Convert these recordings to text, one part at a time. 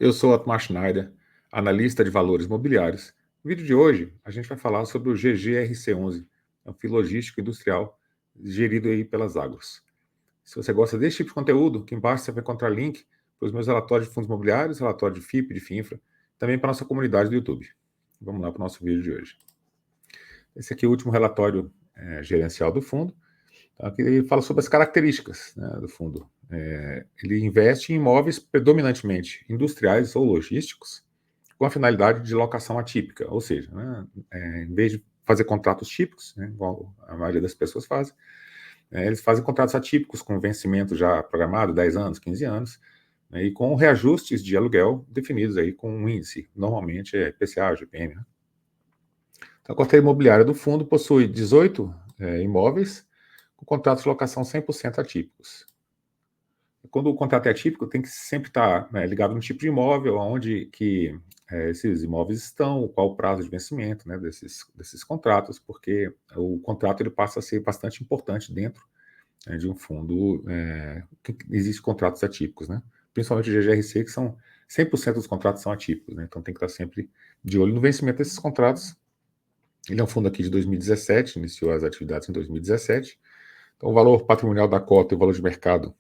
Eu sou Otmar Schneider, analista de valores imobiliários. No vídeo de hoje, a gente vai falar sobre o GGRC11, é um FII logístico industrial gerido aí pelas Agros. Se você gosta desse tipo de conteúdo, aqui embaixo você vai encontrar link para os meus relatórios de fundos imobiliários, relatório de FIP, de FINFRA, também para a nossa comunidade do YouTube. Vamos lá para o nosso vídeo de hoje. Esse aqui é o último relatório gerencial do fundo, tá? Que ele fala sobre as características, né, do fundo. Ele investe em imóveis predominantemente industriais ou logísticos, com a finalidade de locação atípica, ou seja, né, em vez de fazer contratos típicos, né, igual a maioria das pessoas fazem, eles fazem contratos atípicos com vencimento já programado, 10 anos, 15 anos, né, e com reajustes de aluguel definidos aí com um índice, normalmente é IPCA, GPM. Né? Então, a carteira imobiliária do fundo possui 18 imóveis com contratos de locação 100% atípicos. Quando o contrato é atípico, tem que sempre estar ligado no tipo de imóvel, aonde que esses imóveis estão, qual o prazo de vencimento, né, desses contratos, porque o contrato ele passa a ser bastante importante dentro de um fundo que existe contratos atípicos, né? Principalmente o GGRC, que são 100% dos contratos são atípicos, né? Então tem que estar sempre de olho no vencimento desses contratos. Ele é um fundo aqui de 2017, iniciou as atividades em 2017. Então o valor patrimonial da cota e o valor de mercado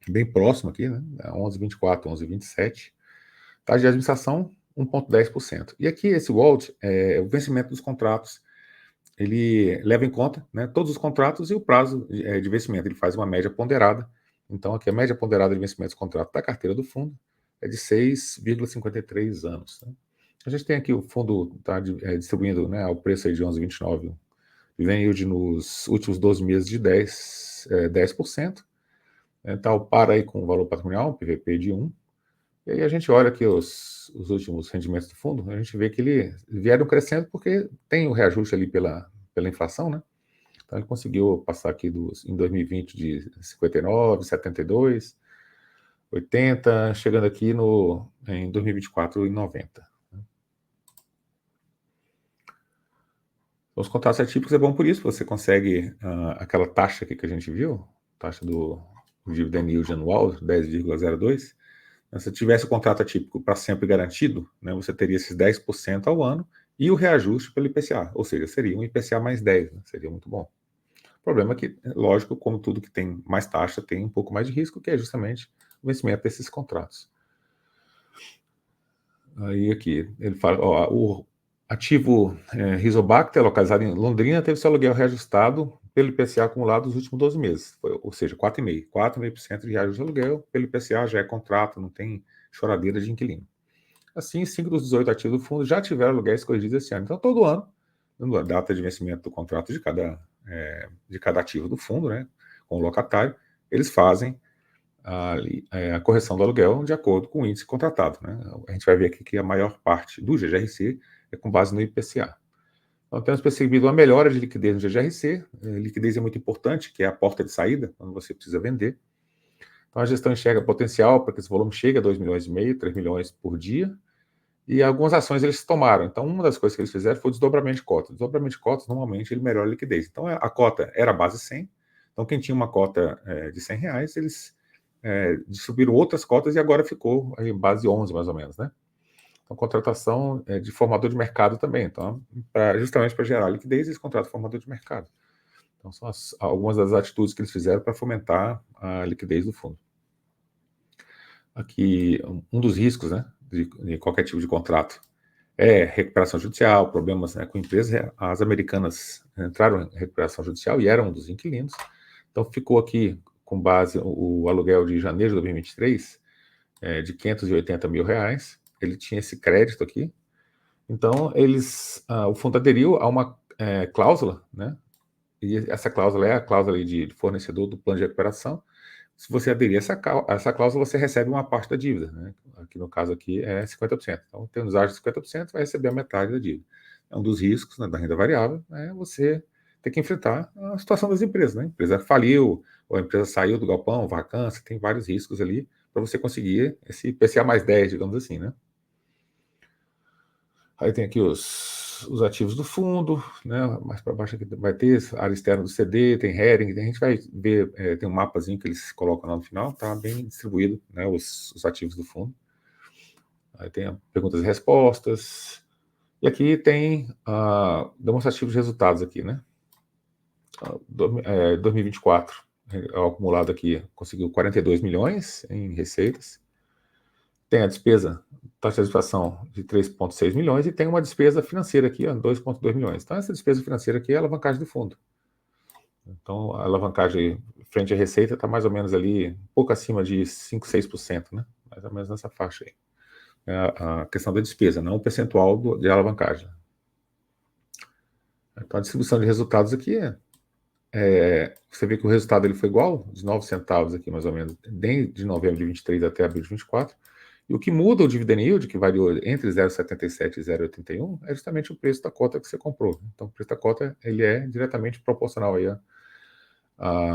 bem próximo aqui, né? 11,24, 11,27. Taxa de administração, 1,10%. E aqui esse WALT, o vencimento dos contratos, ele leva em conta, né, todos os contratos e o prazo de vencimento. Ele faz uma média ponderada. Então aqui a média ponderada de vencimento dos contratos da carteira do fundo é de 6,53 anos. Né? A gente tem aqui o fundo tá, distribuindo, né, ao preço aí de 11,29, vem yield nos últimos 12 meses de 10%. Tal para aí com o valor patrimonial, PVP de 1. E aí a gente olha aqui os últimos rendimentos do fundo, a gente vê que ele vieram crescendo porque tem o reajuste ali pela inflação, né? Então ele conseguiu passar aqui em 2020 de 59, 72, 80, chegando aqui em 2024 em 90. Os contratos atípicos é bom por isso, você consegue aquela taxa aqui que a gente viu, taxa do dividend yield anual, 10,02. Se tivesse o contrato atípico para sempre garantido, né, você teria esses 10% ao ano e o reajuste pelo IPCA, ou seja, seria um IPCA mais 10, né, seria muito bom. O problema é que, lógico, como tudo que tem mais taxa, tem um pouco mais de risco, que é justamente o vencimento desses contratos. Aí aqui, ele fala, ó, o ativo Rizobacter, localizado em Londrina, teve seu aluguel reajustado pelo IPCA acumulado nos últimos 12 meses, ou seja, 4,5% de reajuste de aluguel, pelo IPCA já é contrato, não tem choradeira de inquilino. Assim, 5 dos 18 ativos do fundo já tiveram aluguéis corrigidos esse ano. Então, todo ano, na data de vencimento do contrato de cada ativo do fundo, né, com o locatário, eles fazem a correção do aluguel de acordo com o índice contratado. Né? A gente vai ver aqui que a maior parte do GGRC é com base no IPCA. Então, temos percebido uma melhora de liquidez no GGRC. Liquidez é muito importante, que é a porta de saída, quando você precisa vender. Então, a gestão enxerga potencial para que esse volume chegue a 2,5 milhões, 3 milhões por dia. E algumas ações eles tomaram. Então, uma das coisas que eles fizeram foi o desdobramento de cotas. O desdobramento de cotas, normalmente, ele melhora a liquidez. Então, a cota era a base 100. Então, quem tinha uma cota de R$100, eles distribuíram outras cotas e agora ficou em base 11, mais ou menos, né? Então, contratação de formador de mercado também. Então, justamente para gerar liquidez, eles contratam formador de mercado. Então, são algumas das atitudes que eles fizeram para fomentar a liquidez do fundo. Aqui, um dos riscos, né, de qualquer tipo de contrato é recuperação judicial, problemas, né, com empresas. As americanas entraram em recuperação judicial e eram um dos inquilinos. Então, ficou aqui com base o aluguel de janeiro de 2023 de R$580 mil. Ele tinha esse crédito aqui. Então, o fundo aderiu a uma cláusula, né? E essa cláusula é a cláusula de fornecedor do plano de recuperação. Se você aderir a essa cláusula, você recebe uma parte da dívida, né? Aqui no caso aqui é 50%. Então, tendo usado 50%, vai receber a metade da dívida. É um dos riscos, né, da renda variável, é você ter que enfrentar a situação das empresas, né? A empresa faliu, ou a empresa saiu do galpão, vacância, tem vários riscos ali para você conseguir esse IPCA mais 10, digamos assim, né? Aí tem aqui os ativos do fundo, né? Mais para baixo aqui vai ter a área externa do CD, tem heading, a gente vai ver, tem um mapazinho que eles colocam lá no final, tá bem distribuído, né? Os ativos do fundo. Aí tem perguntas e respostas. E aqui tem demonstrativos de resultados aqui, né? 2024, o acumulado aqui, conseguiu 42 milhões em receitas. Tem a despesa, taxa de inflação de 3,6 milhões e tem uma despesa financeira aqui, 2,2 milhões. Então, essa despesa financeira aqui é a alavancagem do fundo. Então, a alavancagem frente à receita está mais ou menos ali, um pouco acima de 5, 6%, né? Mais ou menos nessa faixa aí. É a questão da despesa, não o percentual de alavancagem. Então, a distribuição de resultados aqui você vê que o resultado ele foi igual, de 9 centavos aqui mais ou menos, de novembro de 23 até abril de 24. E o que muda o dividend yield, que variou entre 0,77 e 0,81, é justamente o preço da cota que você comprou. Então, o preço da cota ele é diretamente proporcional aí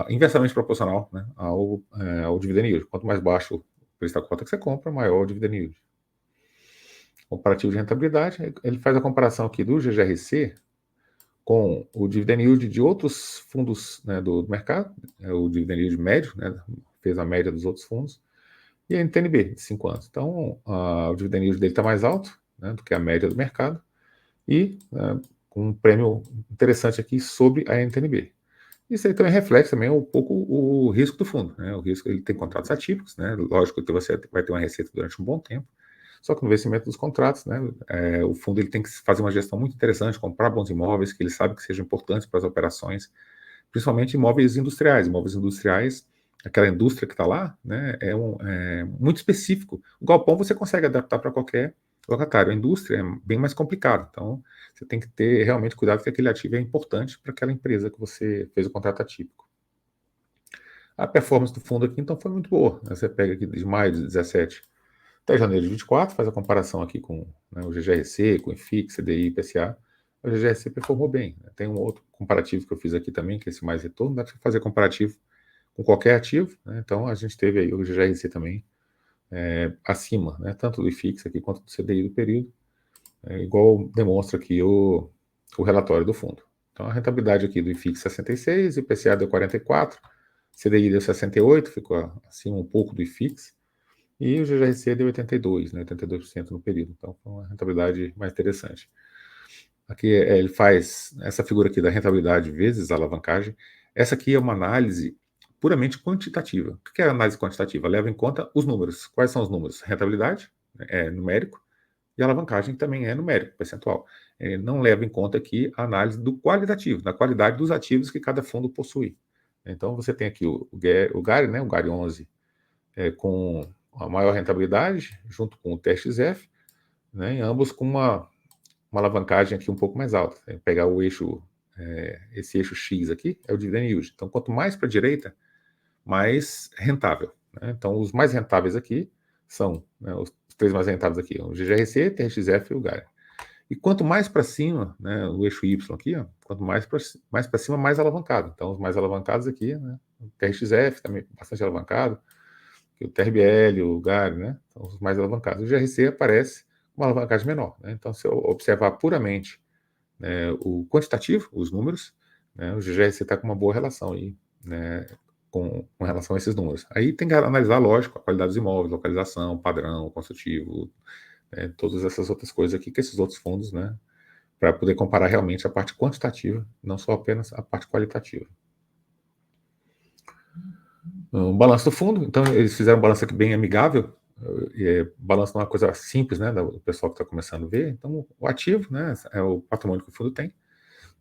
inversamente proporcional, né, ao dividend yield. Quanto mais baixo o preço da cota que você compra, maior o dividend yield. Comparativo de rentabilidade, ele faz a comparação aqui do GGRC com o dividend yield de outros fundos, né, do mercado, o dividend yield médio, né, fez a média dos outros fundos, e a NTNB de 5 anos. Então, o dividend yield dele está mais alto, né, do que a média do mercado, e com um prêmio interessante aqui sobre a NTNB. Isso aí também reflete também um pouco o risco do fundo, né? O risco, ele tem contratos atípicos, né? Lógico que você vai ter uma receita durante um bom tempo, só que no vencimento dos contratos, né, o fundo ele tem que fazer uma gestão muito interessante, comprar bons imóveis que ele sabe que sejam importantes para as operações, principalmente imóveis industriais. Imóveis industriais, aquela indústria que está lá, né, é muito específico. O galpão você consegue adaptar para qualquer locatário. A indústria é bem mais complicado. Então, você tem que ter realmente cuidado que aquele ativo é importante para aquela empresa que você fez o contrato atípico. A performance do fundo aqui, então, foi muito boa. Você pega aqui de maio de 17 até janeiro de 24, faz a comparação aqui com, né, o GGRC, com o IFIX, CDI, IPCA. O GGRC performou bem. Tem um outro comparativo que eu fiz aqui também, que é esse mais retorno. Dá para fazer comparativo com qualquer ativo, né? Então, a gente teve aí o GGRC também acima, né, tanto do IFIX aqui quanto do CDI do período, igual demonstra aqui o relatório do fundo. Então, a rentabilidade aqui do IFIX 66, IPCA deu 44, CDI deu 68, ficou acima um pouco do IFIX, e o GGRC deu 82, né, 82% no período. Então, foi uma rentabilidade mais interessante. Aqui ele faz essa figura aqui da rentabilidade vezes a alavancagem. Essa aqui é uma análise puramente quantitativa. O que é análise quantitativa? Leva em conta os números. Quais são os números? Rentabilidade, é numérico, e a alavancagem também é numérico, percentual. Ele não leva em conta aqui a análise do qualitativo, da qualidade dos ativos que cada fundo possui. Então, você tem aqui o GARI, né, o GARI 11, com a maior rentabilidade, junto com o TXF, né, em ambos com uma alavancagem aqui um pouco mais alta. Pegar o eixo, esse eixo X aqui, é o dividend yield. Então, quanto mais para a direita, mais rentável, né? Então, os mais rentáveis aqui são, né, os três mais rentáveis aqui, o GGRC, TXF e o GARI. E quanto mais para cima, né, o eixo Y aqui, ó, quanto mais para cima, mais alavancado. Então, os mais alavancados aqui, né, o TXF também bastante alavancado, o TRBL, o GARI, né, são os mais alavancados. O GRC aparece com uma alavancagem menor, né? Então, se eu observar puramente, né, o quantitativo, os números, né, o GGRC está com uma boa relação aí, né, com relação a esses números. Aí tem que analisar, lógico, a qualidade dos imóveis, localização, padrão, construtivo, todas essas outras coisas aqui que esses outros fundos, né, para poder comparar realmente a parte quantitativa, não só apenas a parte qualitativa. O balanço do fundo, então eles fizeram um balanço aqui bem amigável, balanço não é uma coisa simples, né, do pessoal que está começando a ver. Então, o ativo, né, é o patrimônio que o fundo tem.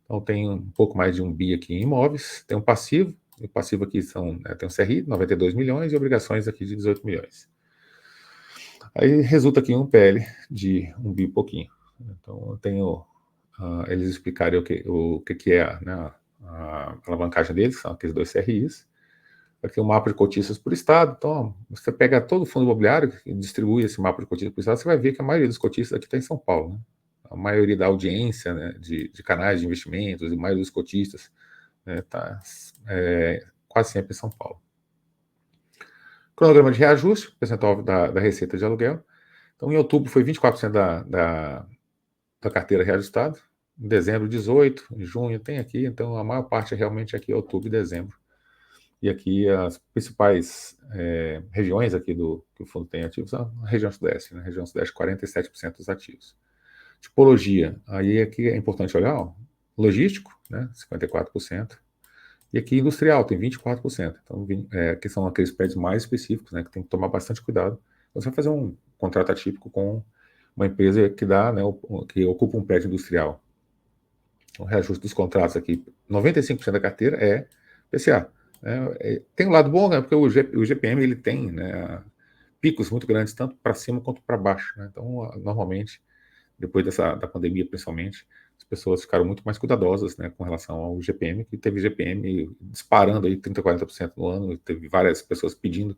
Então, tem um pouco mais de 1 bi aqui em imóveis, tem um passivo, e o passivo aqui tem um CRI, 92 milhões, e obrigações aqui de 18 milhões. Aí resulta aqui um PL de 1 bi e pouquinho. Então, eu tenho eles explicarem o que é, né, a alavancagem deles, são aqueles dois CRIs. Aqui um mapa de cotistas por estado. Então, você pega todo o fundo imobiliário e distribui esse mapa de cotistas por estado, você vai ver que a maioria dos cotistas aqui está em São Paulo, né? A maioria da audiência, né, de canais de investimentos, e a maioria dos cotistas está quase sempre em São Paulo. Cronograma de reajuste, percentual da receita de aluguel. Então, em outubro foi 24% da carteira reajustada. Em dezembro, 18%. Em junho tem aqui. Então, a maior parte realmente aqui é outubro e dezembro. E aqui as principais regiões aqui que o fundo tem ativos são a região sudeste, né? A região sudeste 47% dos ativos. Tipologia, aí aqui é importante olhar, ó, logístico, né? 54%. E aqui industrial tem 24%. Então, que são aqueles prédios mais específicos, né? Que tem que tomar bastante cuidado. Você vai fazer um contrato atípico com uma empresa que dá, né? Que ocupa um prédio industrial. O reajuste dos contratos aqui, 95% da carteira é PCA. Tem um lado bom, né, porque o GPM ele tem, né, picos muito grandes, tanto para cima quanto para baixo. Né? Então, normalmente, depois da pandemia principalmente, as pessoas ficaram muito mais cuidadosas, né, com relação ao GPM, que teve GPM disparando aí 30%, 40% no ano, teve várias pessoas pedindo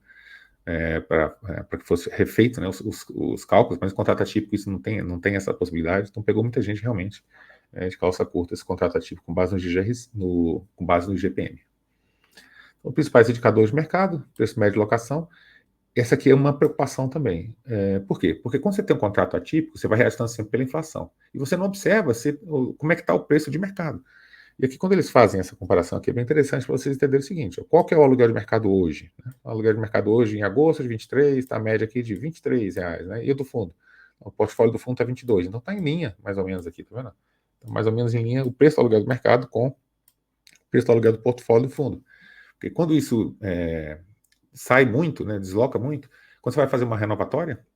para que fosse refeito, né, os cálculos, mas o contrato atípico isso não tem essa possibilidade, então pegou muita gente realmente de calça curta esse contrato atípico com base no GGR, com base no GPM. Então, os principais indicadores de mercado, preço médio de locação, essa aqui é uma preocupação também. Por quê? Porque quando você tem um contrato atípico, você vai reajustando sempre pela inflação, e você não observa como é que está o preço de mercado. E aqui, quando eles fazem essa comparação aqui, é bem interessante para vocês entenderem o seguinte: ó, qual que é o aluguel de mercado hoje? Né? O aluguel de mercado hoje, em agosto de 23, está a média aqui de R$ 23, né? E o do fundo? O portfólio do fundo está 22, então está em linha, mais ou menos aqui, tá vendo? Então, mais ou menos em linha o preço do aluguel do mercado com o preço do aluguel do portfólio do fundo. Porque quando isso sai muito, né, desloca muito, quando você vai fazer uma renovatória,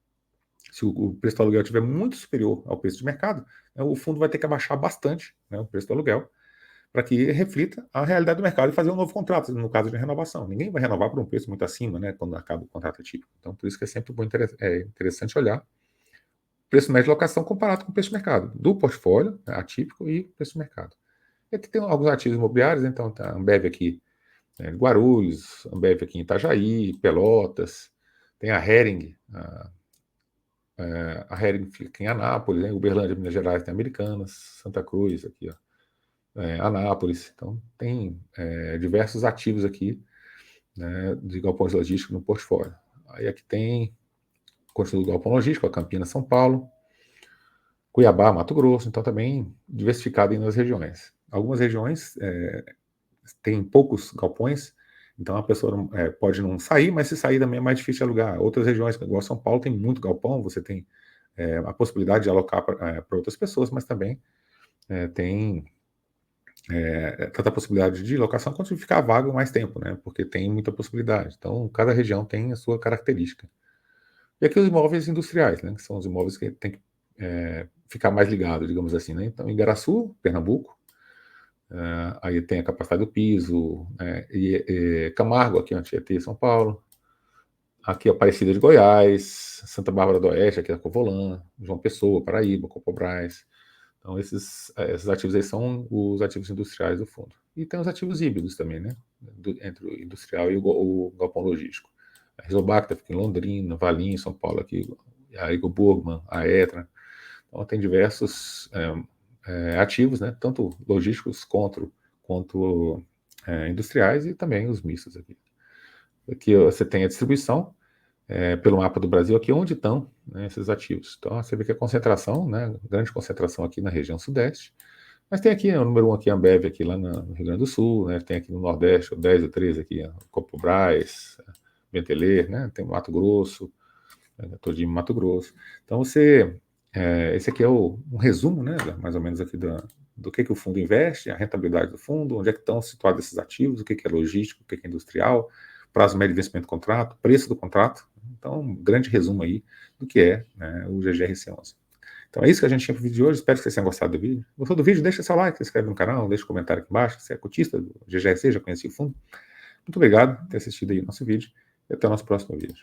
se o preço do aluguel estiver muito superior ao preço de mercado, né, o fundo vai ter que abaixar bastante, né, o preço do aluguel, para que reflita a realidade do mercado e fazer um novo contrato, no caso de renovação. Ninguém vai renovar por um preço muito acima, né, quando acaba o contrato atípico. Então, por isso que é sempre interessante olhar o preço médio de locação comparado com o preço de mercado, do portfólio, né, atípico e preço de mercado. E aqui tem alguns ativos imobiliários, então tá a Ambev aqui em Guarulhos, a Ambev aqui em Itajaí, Pelotas, tem a Hering, a Hering fica em Anápolis, né, Uberlândia, Minas Gerais, tem Americanas, Santa Cruz aqui, ó. Anápolis. Então, tem diversos ativos aqui, né, de galpões logísticos no portfólio. Aí aqui tem construção do galpão logístico, a Campinas, São Paulo, Cuiabá, Mato Grosso, então também diversificado nas regiões. Algumas regiões têm poucos galpões, então a pessoa pode não sair, mas se sair também é mais difícil de alugar. Outras regiões, igual São Paulo, tem muito galpão, você tem a possibilidade de alocar para outras pessoas, mas também tem tanta possibilidade de locação quanto de ficar vago mais tempo, né? Porque tem muita possibilidade. Então, cada região tem a sua característica. E aqui os imóveis industriais, né? Que são os imóveis que tem que ficar mais ligado, digamos assim, né? Então, Igaraçu, Pernambuco, aí tem a capacidade do piso, e Camargo, aqui, Tietê, São Paulo. Aqui, Aparecida de Goiás, Santa Bárbara do Oeste, aqui a Covolã, João Pessoa, Paraíba, Copobras. Então, esses ativos aí são os ativos industriais do fundo. E tem os ativos híbridos também, né? Entre o industrial e o galpão logístico. A Rizobacta fica em Londrina, Valinhos, São Paulo, aqui, a Igor Burgman, a Etra. Então, tem diversos ativos, né? Tanto logísticos quanto industriais e também os mistos aqui. Aqui você tem a distribuição pelo mapa do Brasil, aqui onde estão, né, esses ativos. Então, você vê que a concentração, né, grande concentração aqui na região sudeste, mas tem aqui, o número 1 aqui, a Ambev, aqui lá no Rio Grande do Sul, né, tem aqui no Nordeste, o 10 ou 13 aqui, Copobras, Benteler, né, tem Mato Grosso, Todimo Mato Grosso. Então, esse aqui é um resumo, né, mais ou menos aqui do que o fundo investe, a rentabilidade do fundo, onde é que estão situados esses ativos, o que é logístico, o que é industrial, prazo médio de vencimento do contrato, preço do contrato. Então, um grande resumo aí do que é, né, o GGRC11. Então é isso que a gente tinha para o vídeo de hoje. Espero que vocês tenham gostado do vídeo. Gostou do vídeo? Deixa seu like, se inscreve no canal, deixa um comentário aqui embaixo. Se é cotista do GGRC, já conhecia o fundo. Muito obrigado por ter assistido aí o nosso vídeo e até o nosso próximo vídeo.